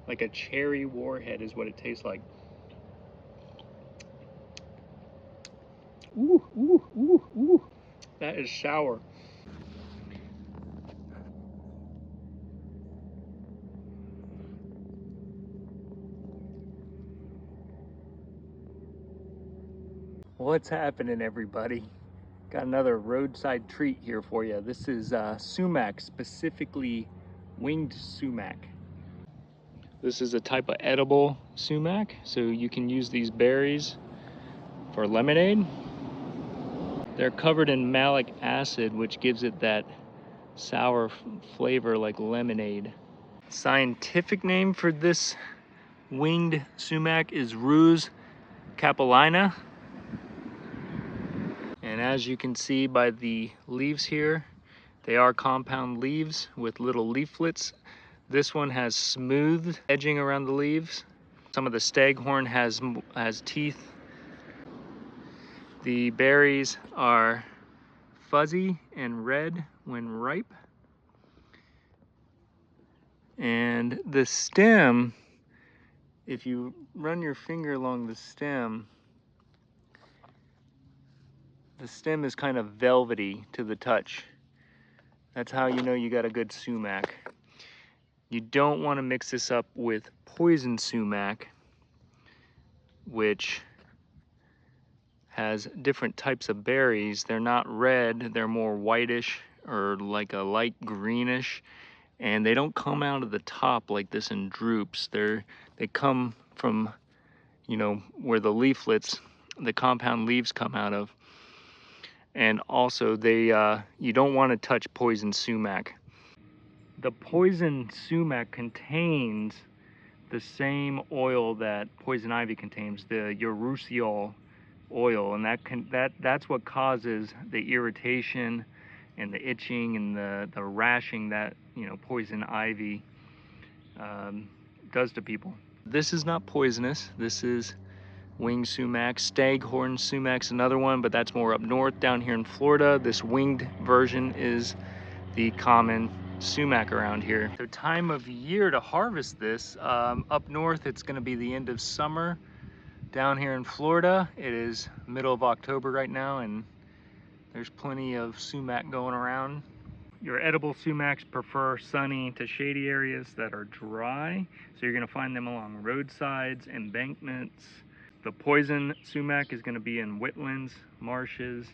Like a cherry Warhead is what it tastes like. Ooh, ooh, ooh, ooh. That is sour. What's happening, everybody? Got another roadside treat here for you. This is sumac, specifically winged sumac. This is a type of edible sumac, so you can use these berries for lemonade. They're covered in malic acid, which gives it that sour flavor like lemonade. Scientific name for this winged sumac is Rhus copallinum. And as you can see by the leaves here, they are compound leaves with little leaflets. This one has smooth edging around the leaves. Some of the staghorn has teeth. The berries are fuzzy and red when ripe. And the stem, if you run your finger along the stem is kind of velvety to the touch. That's how you know you got a good sumac. You don't want to mix this up with poison sumac, which has different types of berries. They're not red, they're more whitish or like a light greenish, and they don't come out of the top like this in drupes. They come from, you know, where the leaflets, the compound leaves come out of. And also you don't want to touch poison sumac. The poison sumac contains the same oil that poison ivy contains, the urushiol oil, and that's what causes the irritation and the itching and the rashing that, you know, poison ivy does to people. This is not poisonous. This is winged sumac. Staghorn Sumac's another one, but that's more up north. Down here in Florida, this winged version is the common sumac around here. The time of year to harvest this, up north it's going to be the end of summer. Down here in Florida it is middle of October right now, and there's plenty of sumac going around. Your edible sumacs prefer sunny to shady areas that are dry, so you're going to find them along roadsides, embankments. The poison sumac is going to be in wetlands, marshes.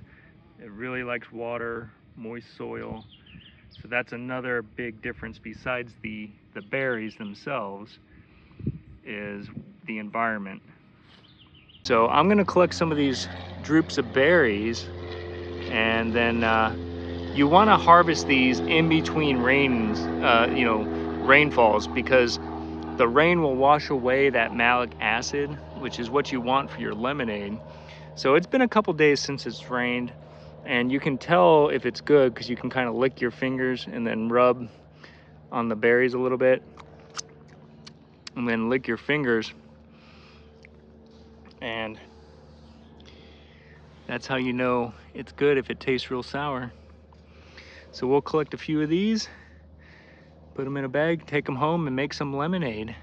It really likes water, moist soil. So that's another big difference besides the berries themselves, is the environment. So I'm going to collect some of these drupes of berries, and then you want to harvest these in between rainfalls, because the rain will wash away that malic acid, which is what you want for your lemonade. So it's been a couple days since it's rained, and you can tell if it's good because you can kind of lick your fingers and then rub on the berries a little bit and then lick your fingers, and that's how you know it's good, if it tastes real sour. So we'll collect a few of these, put them in a bag, take them home, and make some lemonade.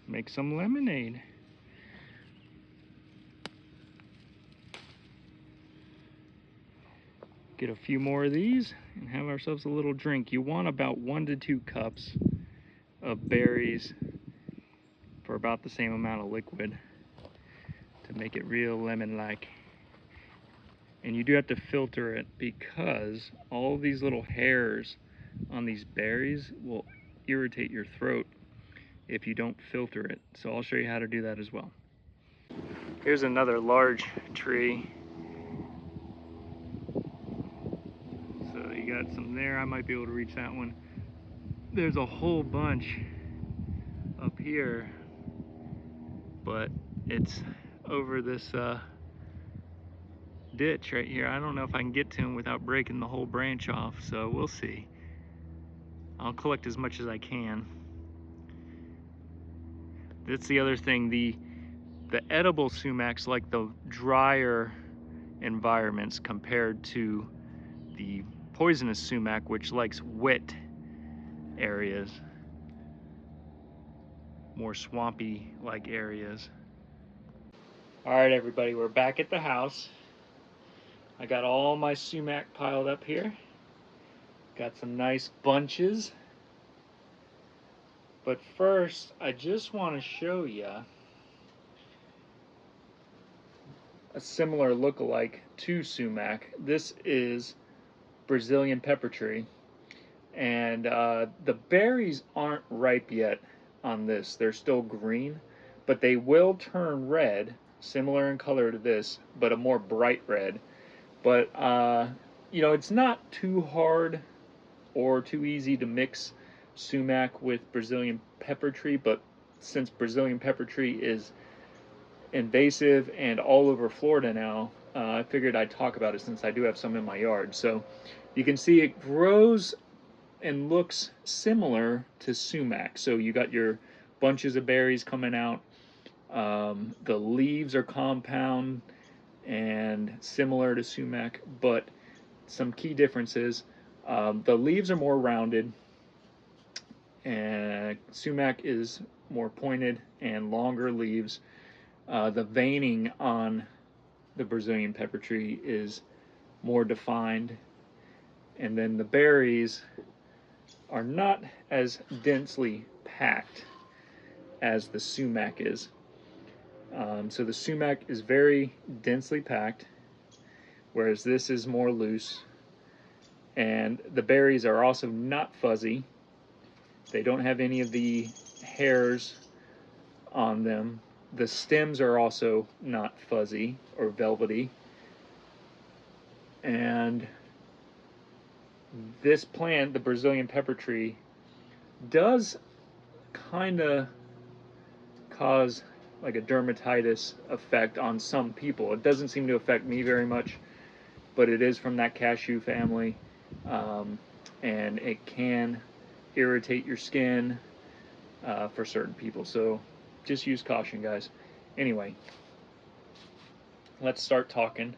Make some lemonade. Get a few more of these and have ourselves a little drink. You want about 1 to 2 cups of berries for about the same amount of liquid to make it real lemon-like. And you do have to filter it, because all these little hairs on these berries will irritate your throat if you don't filter it. So I'll show you how to do that as well. Here's another large tree. So you got some there. I might be able to reach that one. There's a whole bunch up here, but it's over this ditch right here. I don't know if I can get to them without breaking the whole branch off, so we'll see. I'll collect as much as I can. That's the other thing, the edible sumacs like the drier environments compared to the poisonous sumac, which likes wet areas, more swampy like areas. All right, everybody, we're back at the house. I got all my sumac piled up here. Got some nice bunches. But first, I just want to show you a similar look-alike to sumac. This is Brazilian pepper tree, and the berries aren't ripe yet on this. They're still green, but they will turn red, similar in color to this, but a more bright red. But you know, it's not too hard or too easy to mix sumac with Brazilian pepper tree, but since Brazilian pepper tree is invasive and all over Florida now, I figured I'd talk about it since I do have some in my yard. So you can see it grows and looks similar to sumac. So you got your bunches of berries coming out. The leaves are compound and similar to sumac, but some key differences. The leaves are more rounded, and sumac is more pointed and longer leaves. The veining on the Brazilian pepper tree is more defined, and then the berries are not as densely packed as the sumac is. So the sumac is very densely packed, whereas this is more loose. And the berries are also not fuzzy. They don't have any of the hairs on them. The stems are also not fuzzy or velvety. And this plant, the Brazilian pepper tree, does kind of cause like a dermatitis effect on some people. It doesn't seem to affect me very much, but it is from that cashew family, and it can irritate your skin for certain people. So just use caution, guys. Anyway, let's start talking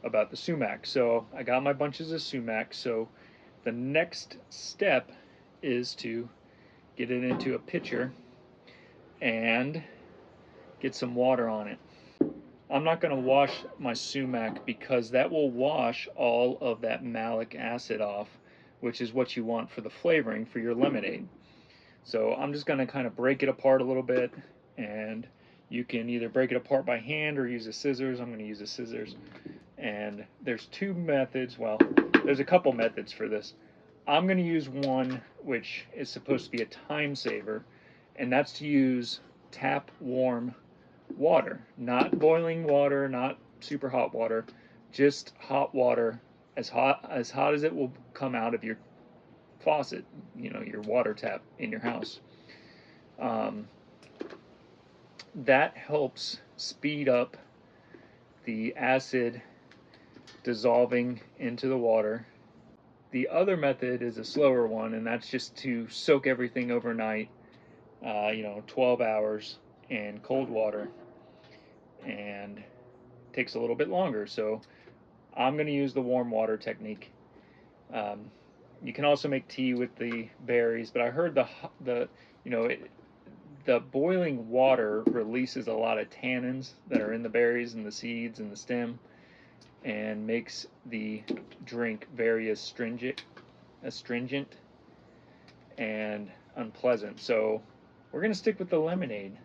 about the sumac. So I got my bunches of sumac. So the next step is to get it into a pitcher and get some water on it. I'm not going to wash my sumac because that will wash all of that malic acid off, which is what you want for the flavoring for your lemonade. So I'm just going to kind of break it apart a little bit, and you can either break it apart by hand or use a scissors. I'm going to use a scissors. And there's two methods. Well, there's a couple methods for this. I'm going to use one which is supposed to be a time saver, and that's to use tap warm water, not boiling water, not super hot water, just hot water, as hot as it will come out of your faucet, you know, your water tap in your house. That helps speed up the acid dissolving into the water. The other method is a slower one, and that's just to soak everything overnight, 12 hours in cold water, and takes a little bit longer. So I'm going to use the warm water technique. You can also make tea with the berries, but I heard the boiling water releases a lot of tannins that are in the berries and the seeds and the stem, and makes the drink very astringent and unpleasant. So we're going to stick with the lemonade.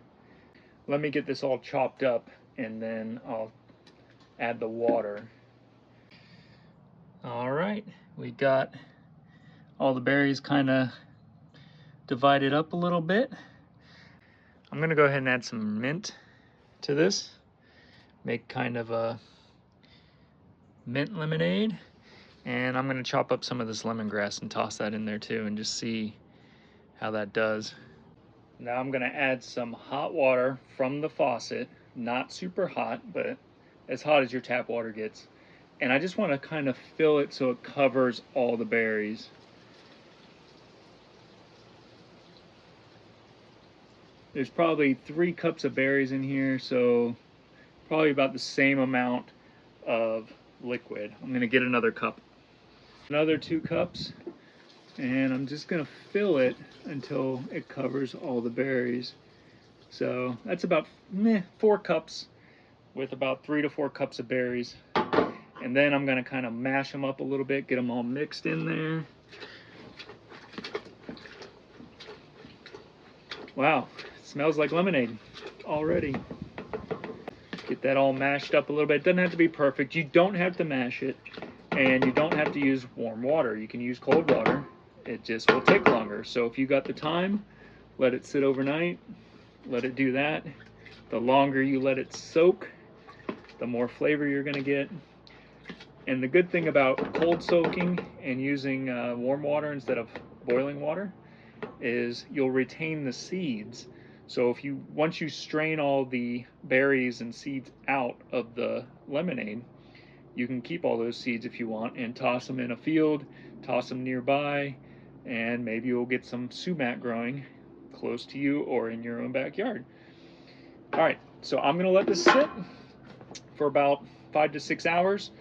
Let me get this all chopped up, and then I'll add the water. All right, we got all the berries kind of divided up a little bit. I'm going to go ahead and add some mint to this, make kind of a mint lemonade. And I'm going to chop up some of this lemongrass and toss that in there too, and just see how that does. Now I'm going to add some hot water from the faucet, not super hot, but as hot as your tap water gets. And I just want to kind of fill it so it covers all the berries. There's probably 3 cups of berries in here, so probably about the same amount of liquid. I'm going to get another cup. Another 2 cups, and I'm just gonna fill it until it covers all the berries. So that's about 4 cups with about 3 to 4 cups of berries. And then I'm gonna kind of mash them up a little bit, get them all mixed in there. Wow, it smells like lemonade already. Get that all mashed up a little bit. It doesn't have to be perfect. You don't have to mash it, and you don't have to use warm water. You can use cold water. It just will take longer. So if you got the time, let it sit overnight. Let it do that. The longer you let it soak, the more flavor you're gonna get. And the good thing about cold soaking and using warm water instead of boiling water is you'll retain the seeds. So once you strain all the berries and seeds out of the lemonade, you can keep all those seeds if you want and toss them in a field, toss them nearby, and maybe you'll get some sumac growing close to you or in your own backyard. All right, so I'm gonna let this sit for about 5 to 6 hours,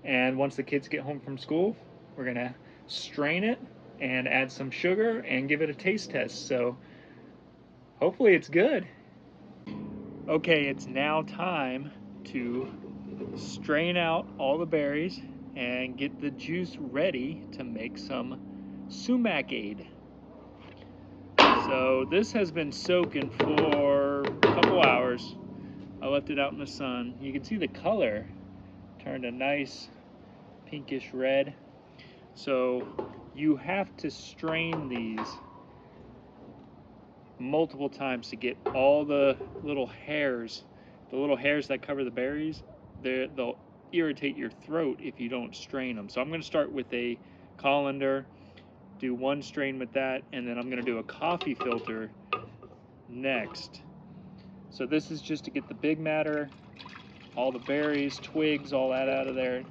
and once the kids get home from school, we're gonna strain it and add some sugar and give it a taste test. So hopefully it's good. Okay, it's now time to strain out all the berries and get the juice ready to make some sumacade. So this has been soaking for a couple hours. I left it out in the sun. You can see the color turned a nice pinkish red. So you have to strain these multiple times to get all the little hairs that cover the berries. They'll irritate your throat if you don't strain them. So I'm going to start with a colander, do 1 strain with that, and then I'm going to do a coffee filter next. So this is just to get the big matter, all the berries, twigs, all that out of there.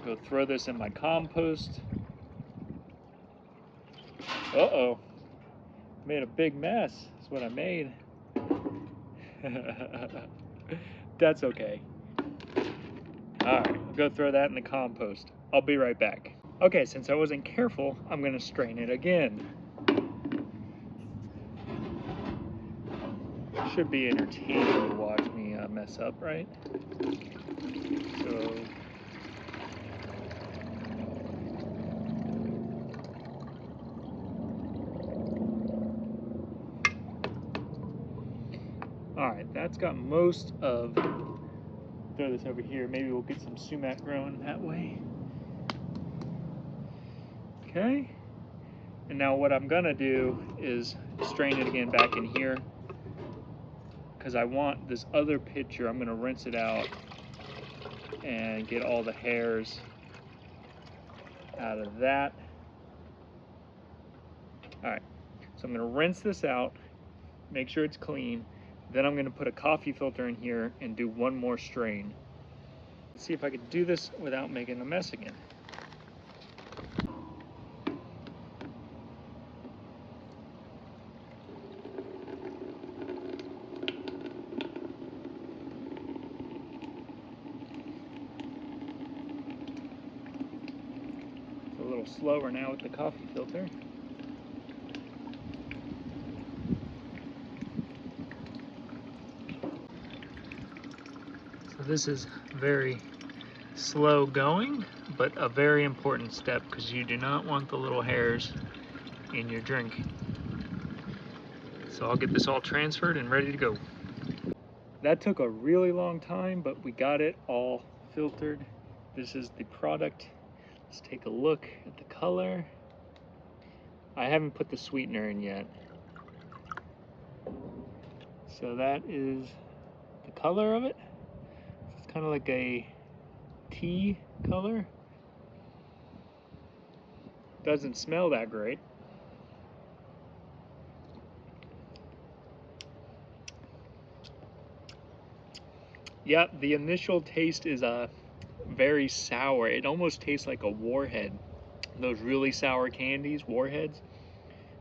Go throw this in my compost. Uh-oh. Made a big mess, is what I made. That's okay. Alright, I'll go throw that in the compost. I'll be right back. Okay, since I wasn't careful, I'm gonna strain it again. Should be entertaining to watch me mess up, right? So alright, that's got most of, throw this over here, maybe we'll get some sumac growing that way. Okay, and now what I'm gonna do is strain it again back in here, because I want this other pitcher, I'm gonna rinse it out and get all the hairs out of that. Alright, so I'm gonna rinse this out, make sure it's clean. Then I'm gonna put a coffee filter in here and do 1 more strain. Let's see if I can do this without making a mess again. It's a little slower now with the coffee filter. So this is very slow going, but a very important step because you do not want the little hairs in your drink. So I'll get this all transferred and ready to go. That took a really long time, but we got it all filtered. This is the product. Let's take a look at the color. I haven't put the sweetener in yet. So that is the color of it. It's kind of like a tea color. Doesn't smell that great. Yep, the initial taste is very sour. It almost tastes like a Warhead. Those really sour candies, Warheads.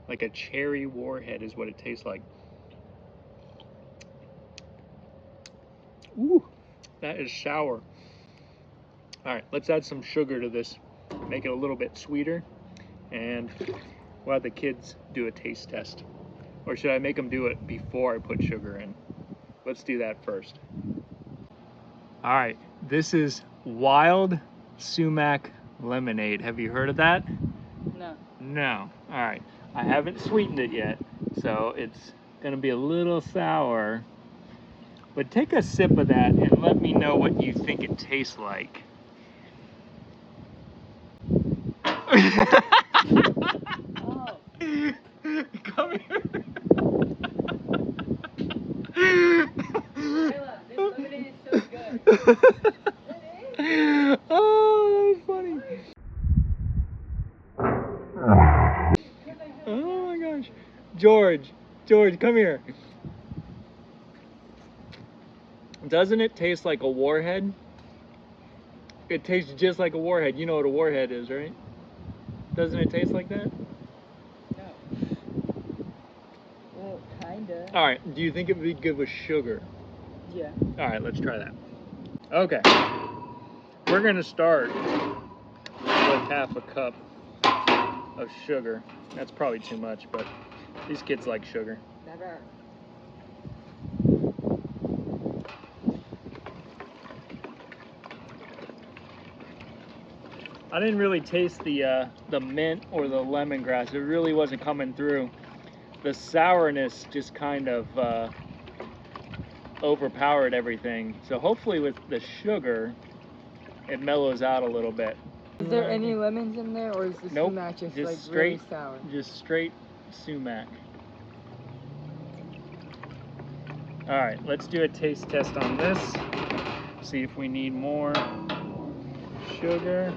Like a cherry Warhead is what it tastes like. Ooh, that is sour. All right, let's add some sugar to this, make it a little bit sweeter, and we'll have the kids do a taste test. Or should I make them do it before I put sugar in? Let's do that first. All right, this is wild sumac lemonade. Have you heard of that? No. No. All right, I haven't sweetened it yet, so it's gonna be a little sour. But take a sip of that and let me know what you think it tastes like. Oh. Come here. Layla, this lemonade is so good. Oh, that was funny. Oh my gosh. George, come here. Doesn't it taste like a Warhead? It tastes just like a Warhead. You know what a Warhead is, right? Doesn't it taste like that? No. Well, kinda. All right, do you think it would be good with sugar? Yeah. All right, let's try that. Okay. We're gonna start with half a cup of sugar. That's probably too much, but these kids like sugar. Never. I didn't really taste the mint or the lemongrass. It really wasn't coming through. The sourness just kind of overpowered everything. So hopefully with the sugar, it mellows out a little bit. Is there any lemons in there, or is the Nope, sumac just just like straight, really sour? Just straight sumac. All right, let's do a taste test on this. See if we need more sugar.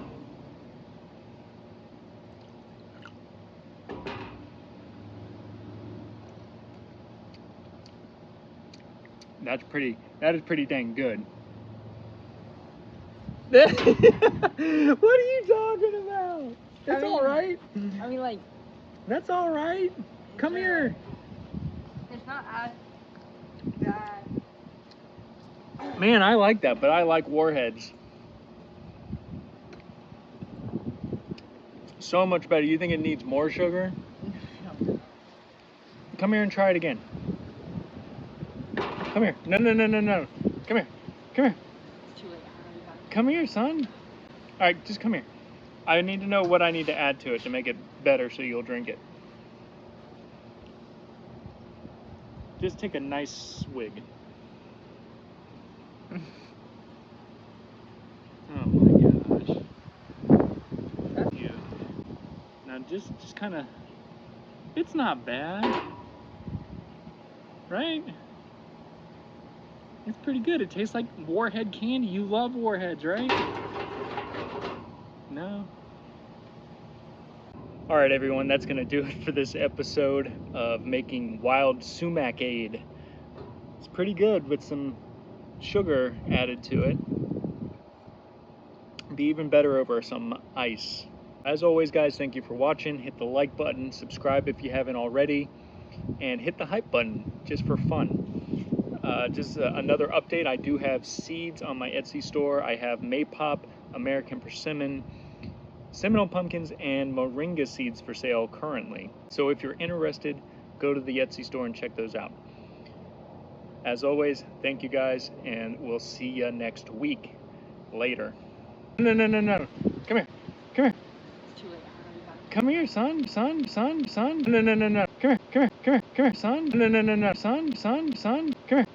That is pretty dang good. What are you talking about? That's all right. I mean, like. That's all right. Come here. It's not as bad. Man, I like that, but I like Warheads. So much better. You think it needs more sugar? No. Come here and try it again. Come here. No. Come here. Come here. It's too late. I already got it. Come here, son. All right, just come here. I need to know what I need to add to it to make it better so you'll drink it. Just take a nice swig. Oh my gosh. That's cute. Now just kind of, it's not bad. Right? It's pretty good. It tastes like Warhead candy. You love Warheads, right? No? All right, everyone, that's gonna do it for this episode of making wild sumac-ade. It's pretty good with some sugar added to it. Be even better over some ice. As always, guys, thank you for watching. Hit the like button, subscribe if you haven't already, and hit the hype button just for fun. Another update, I do have seeds on my Etsy store. I have Maypop, American Persimmon, Seminole pumpkins, and moringa seeds for sale currently. So if you're interested, go to the Etsy store and check those out. As always, thank you guys, and we'll see you next week. Later. No. Come here. Come here. It's too late. I already got it. Come here, son. No. Come here, son. No, son. Come here. Come here. Come here. Come here, son. No. Son. Come here. Come here.